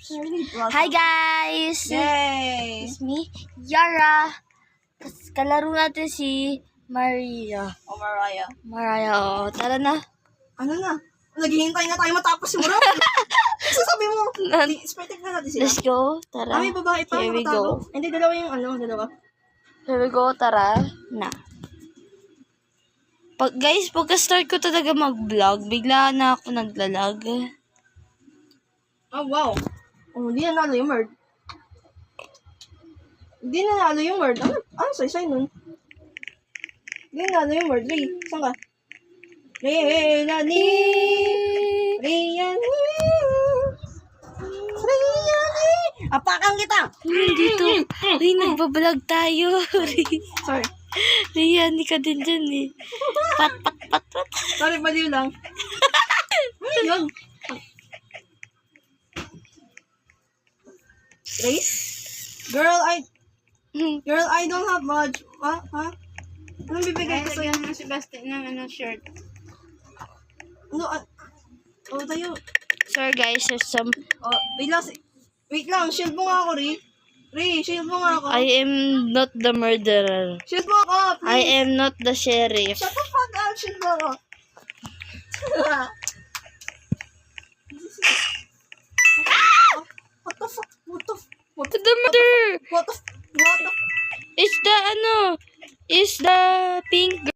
Hi guys! Yay! It's me, Yara. Kalaro natin si Maria. O Mariah. Maria, oo. Tara na. Ano na? Naghihintay na tayo matapos si Muro. Sasabi mo, expected na natin sila. Let's go. Tara. May babae pa, Here we nakatago. go. Hindi, dalawa yung dalawa. Here we go. Tara. Na. Guys, pagka-start ko talaga mag-vlog, bigla na ako naglalag. Oh, wow. Oh, hindi na nalo yung word. Hindi na nalo yung word. Ano say nun? Hindi na nalo yung word. Ray, saan ka? Ray, nani. Apakan kita! Dito. Ay, nagbablog tayo. Sorry. Riyan, hindi ka din dyan eh. Pat. Sorry, baliw lang. Ano yun? Race? Girl, I don't have much. Ha? Anong bibigay ko sa'yo? Si Basti ng shirt. Tayo. Sorry guys, there's some... Wait lang, shield mo nga ako, Ray. Ray, shield mo nga ako. I am not the murderer. Shield mo ako, please. I am not the sheriff. Shut the fuck up, shield mo ako. What the fuck? The murderer What the is the, is the pink